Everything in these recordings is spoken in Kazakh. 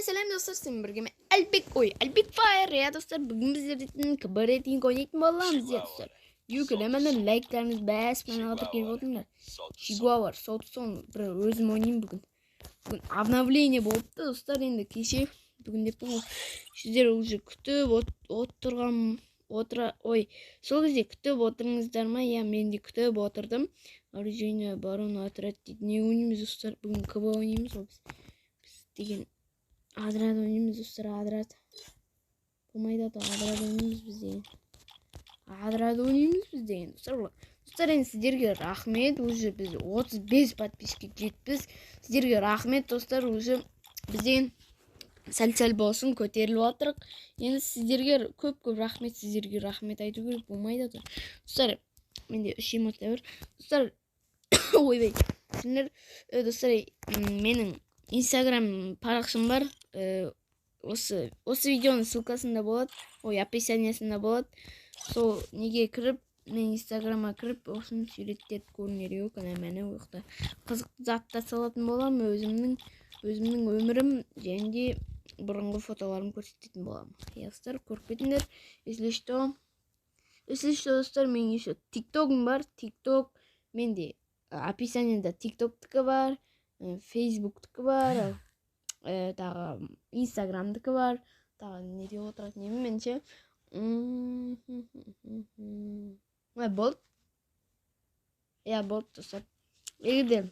Selam dostlar, sizin birgeme Elbik Fire ya dostlar. Bugün bizlerden kabaretin oynayıp bolamız ya dostlar. Yüklemeden like'larınız basmayın, aldık gibi oldular. Şigua var, son bir özüm oynayayım bugün. Bugün обновление болыпты достlar, енді кеше бүгін деп бұл сіздер уже күтіп сол кезде күтіп отырыңыздар ма? Я мен де күтіп отырдым. Оружейный барон отряд дейді. Не ойнаймыз достар? Бүгін КБ ойнаймыз ғой біз деген Адрат ойнаймыз достар. Адрат болмайды, Адрат ойнаймыз біз деген. Адрат ойнаймыз біз деген достар. Достар, енді сіздерге рахмет, уже біз 35 подписчик жетпіз. Сіздерге рахмет достар, уже бізден сәл болсын көтеріліп отырық. Енді сіздерге көп рахмет, сіздерге рахмет айту керек болмайды достар. Менде 3 эмоция бар достар. Ойбай, сендер достар, менің инстаграм парақшам бар. Осы видеоның ссылкасында болады, описаниясында болады. Сол неге кіріп, мен инстаграмға кіріп, осыны суреттерді көріңдер. Мені ояқта қызықты затта салатын болам. Өзімнің өмірім және бұрынғы фотоларым көрсететін болам. Достар, көріп кетіңдер. Если что достар, мен еще тиктогым бар. Тикток менде описанияда тиктоктікі бар, фейсбуктікі бар, тағы инстаграмдікі бар. Тағы не деп отырады немен ше? Болды. Болды достар. Егерде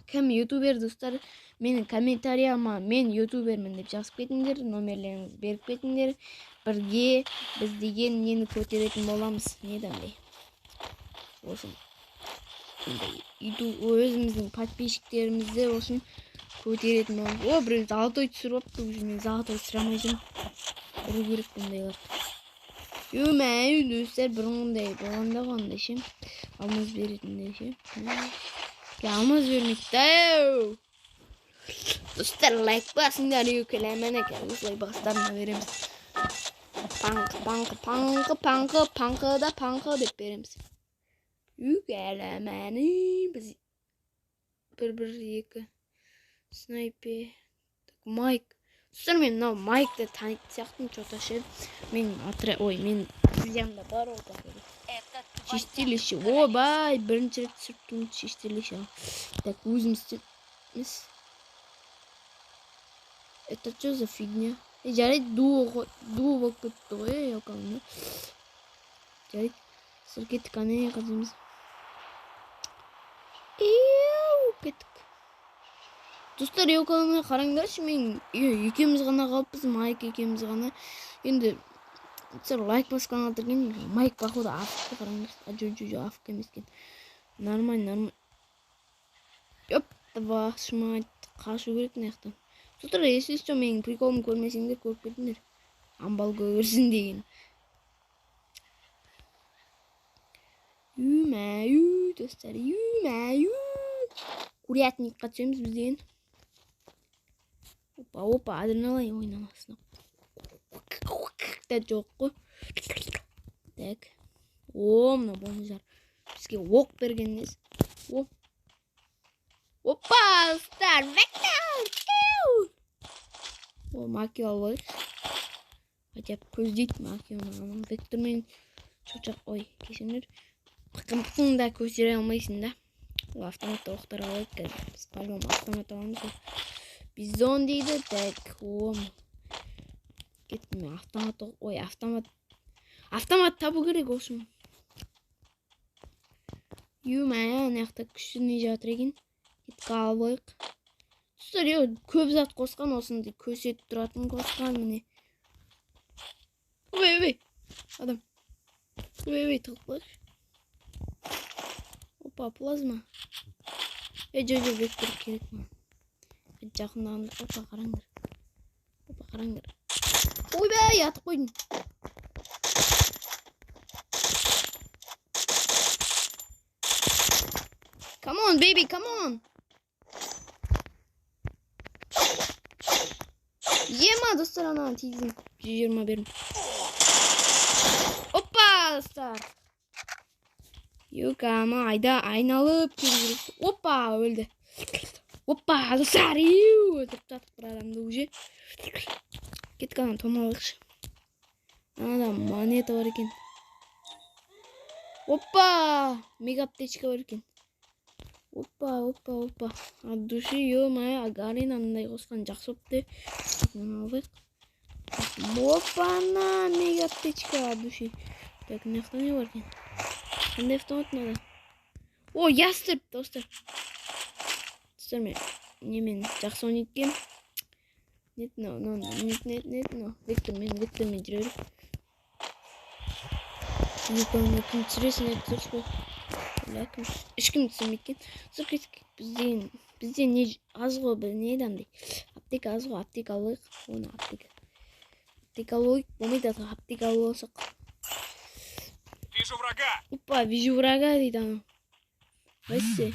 кім ютубер достар, менің комментарияма мен ютубермін деп жазып кетіңдер, номерлеріңізді беріп кетіңдер. Бірге біз деген нені көтеретін боламыз. Неден осын өзіміздің подписчиктерімізді осын көтеретін боламыз. Біреу золотой түсіріп апты, уже мен золотой түсірамай жүрмін. Ұру керек бұндайлар. Мәй достар, бұрынғындай болғанда қандай ше, алмаз беретіндей ше. Алмаз бермейді. Достар, лайк басыңдар, келемені осылай бастарына береміз. Паңқы деп береміз. Келемені біз бір екі снайпер майк. Достар, мен мынау майкты танитын сияқтымын, что-то ше. Мен друзьямда бар ол такой. Чистилище. Бай, бірінші рет түсірттім чистилище. Так, өзім істеміз. Это что за фигня? Жарайды, дуо болып кетті ғой, елкамды. Жарайды, сіркеттік ане қазымыз. Кеттік. Достар, елкалығына қараңдаршы, мен екеміз ғана қалыппыз, майк екеміз ғана. Енді лайк басқан алдырген, майк походу афк қараңдар. Афк емескен. Нормально. Басыма қашу керек наяқтан. Достар, если что, менің приколым көрмесеңдер, көріп кетіңдер. Амбал көрсін деген. Достар, курятникқа түсеміз біз деген. Опа, адреналайн ойнамасына. Жоқ қой. Так. Мына болмыздар. Бізге оқ бергеннес. Опа, достар, вектор! Маки алайық. Хотя көздейді маки оны. Вектормен шоқшақ. Кесіңдер. Қымқыңда көсере алмайсың да. Автоматта оқтар алайық. Біз пальмам автомат аламыз. Бизон дейді. Так, кеттім. Автомат табу керек осым. Наяқта күшті не жатыр екен. Кеткі алайық. Достар, көп зат қосқан, осындай көсетіп тұратын қосқан міне. Адам. Тығылайық. Опа, плазма. Жо, вектор керек ма? Жақындағында. Опа, қараңдар. Ятып қойдың. Come on, baby, come on. Ема, достар, анаған тигізін. 120 берім. Опа, достар. Ама айналып келіп. Опа, өлді. Опа, достар, өлтіріп тастық бір адамды уже. Кеттік ана томалықшы. Анада монета бар екен. Опа! Мега аптечка бар екен. Опа. От души, ё-моё, Агарин андай қосқан жақсы опты. Алдық. Опа-на, мега аптечка от души. Так, мына не бар екен? Қандай автомат надо? О, ястреб, достар. Достар, мен жақсы ойнайды екен. Нет. Виктормен жүре беріп. Кім түсіресін айтып тұршы бұл. Ешкім түсірмейді екен. Бізде не аз ғой, не дәмдей. Аптека аз ғой, аптека алайық. Оны аптека алайық. Болмайды атқа, аптека аласақ. Вижу врага. Опа, вижу врага дейді ана. Байсы.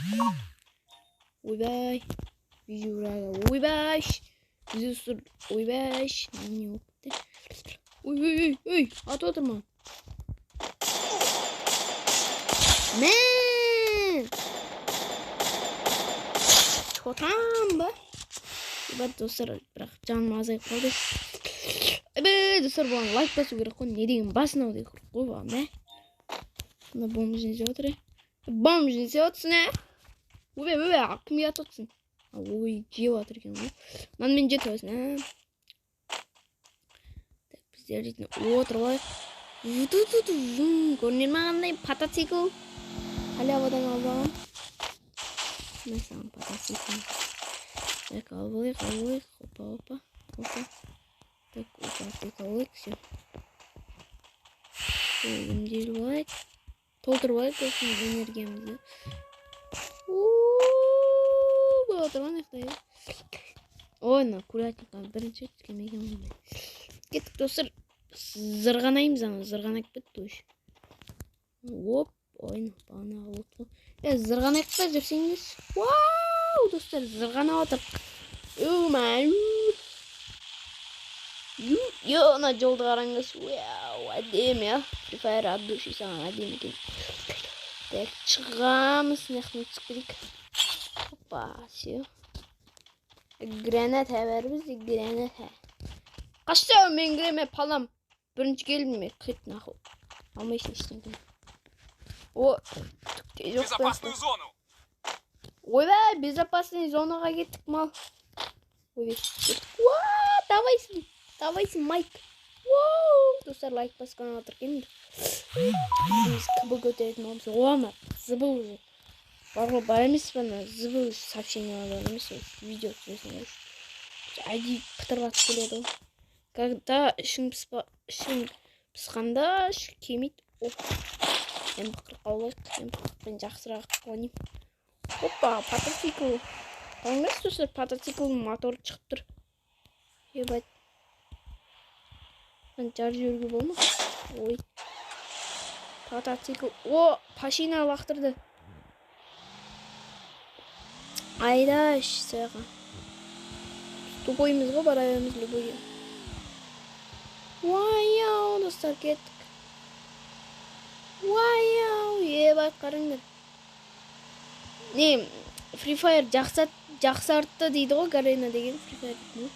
Ойбай. Вижу врага. Ойбай. Ойбай. Не опты. Ой. Атып отырма. Мен. Чотам ба? Ебат, достар, бірақ жаным азайып қалды. Достар, бұған лайк басу керек қой. Не деген басын ауды керек қой бұған, бә? Мына бомб жинесе отыр, е? Бомб жинесе отсын, е? Өбе, кім ят отсын? Ой, жеп отыр екен, ғой. Мынаны мен жетіп өсін, е? Так, біздер дейтін отыр ғой. Көрінер мағандай патацикл. Халявадан албаған. Мәсаған патацикл. Так, албылайық. Опа. Так, опа, алайық, все. Емделіп алайық. Толтырып алайық, өсін энергиямызды. Бұл отырған еқтай. Ой, на куратниканы бірінші өткемеген ғой. Кеттік, достар. Зырғанаймыз, зырғанайық бітті өш. Оп, ойна, бағана ұлтқы. Зырғанайық па жүрсеңіз. Вау, достар, зырғана отыр. Ана жолды қараңыз. Вау, әдем, я. Free Fire от души саған әдем екен. Так, шығамыз, нәқтен түсіп керек. Опа, все. Граната бар бізде, граната. Қашта мен кіреме палам. Бірінші келдім ме? Қит нахуй. Алмайсың ештеңе. О, түкте жоқ. Безопасную зону. Ойбай, безопасный зонаға кеттік мал. Ойбай, кеттік. Давайсың, Майк. Достар, лайк басқан отыр кенді. Біз кібі көтеретін оламыз. Ома, зыбы уже. Бар емес бана, зыбы сообщение алады емес. Видео түсіресің. Әди пытырбатып келеді ғой. Когда ішің пысқанда кемейді. Емпіқыр қаулайық. Емпіқырпен жақсырақ қыланайым. Опа, патацикл. Қаңыз достар, патациклдің моторы шығып тұр. Ебать. Жарып жіберуге болма. Ой. Патацикл. О, пашина лақтырды. Айдаш, саяға. Тупойымыз ғой, бара береміз любойы. Вау, достар, кеттік. Вау, ебат, қарыңдар. Не, Free Fire жақсартты дейді ғой, Гарена деген Free Fire.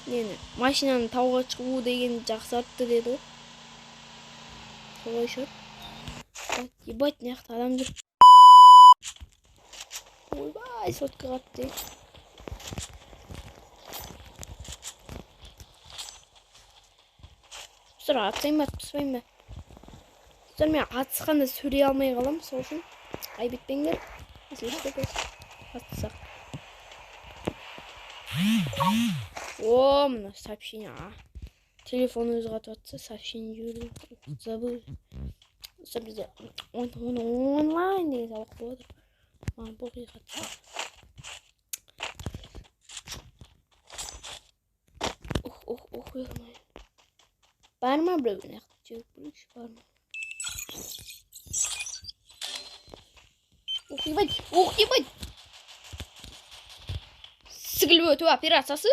Нені, машинаны тауға шығу деген жақсартты деді ғой. Солай шыр. Ебать, неяқты адам жүр. Ойбай, сотқа қатты. Достар, атсайым ба, тұспайым ба? Достар, мен атысқанда сөйлей алмай қалам, сол үшін. Айбетпеңдер. Атысақ. О, мына сообщение. Телефон өзі қатып атса, сообщение жіберді. Забыл. Достар, бізде онлайн деген сабақ болады. Бұғы қатса. Ух, егімай. Бар ма біреуін әқті жеуіп білікші, бар ма? Ух, ебать! Сігіліп өту операциясы?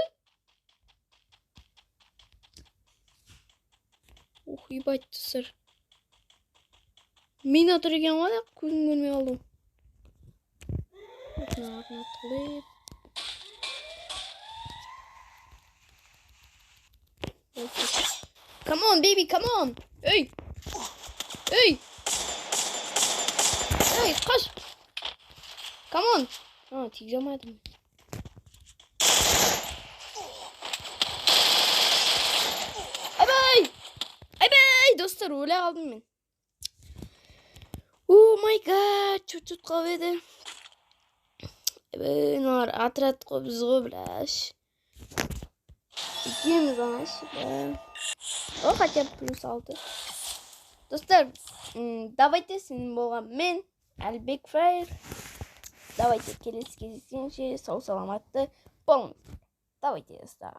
Ух, ебать, тұсыр. Мен отыр екен ғой, көзім көрмей қалдым. Come on baby, come on. Hey. Hey. Hey, kaç. Come on. Ha, tigremedim. Ay bay. Ay bay. Dostlar öyle aldım ben. Oh my god. Чуть-чуть kavede. Nar atrat kobzu blaş. İkimiz anaş. O хотя бы +6. Достар, давайте senin болған мен Әлбек Фраер. Давайте келесі кездескенше сау саламатты болыңыз. Давайте достар.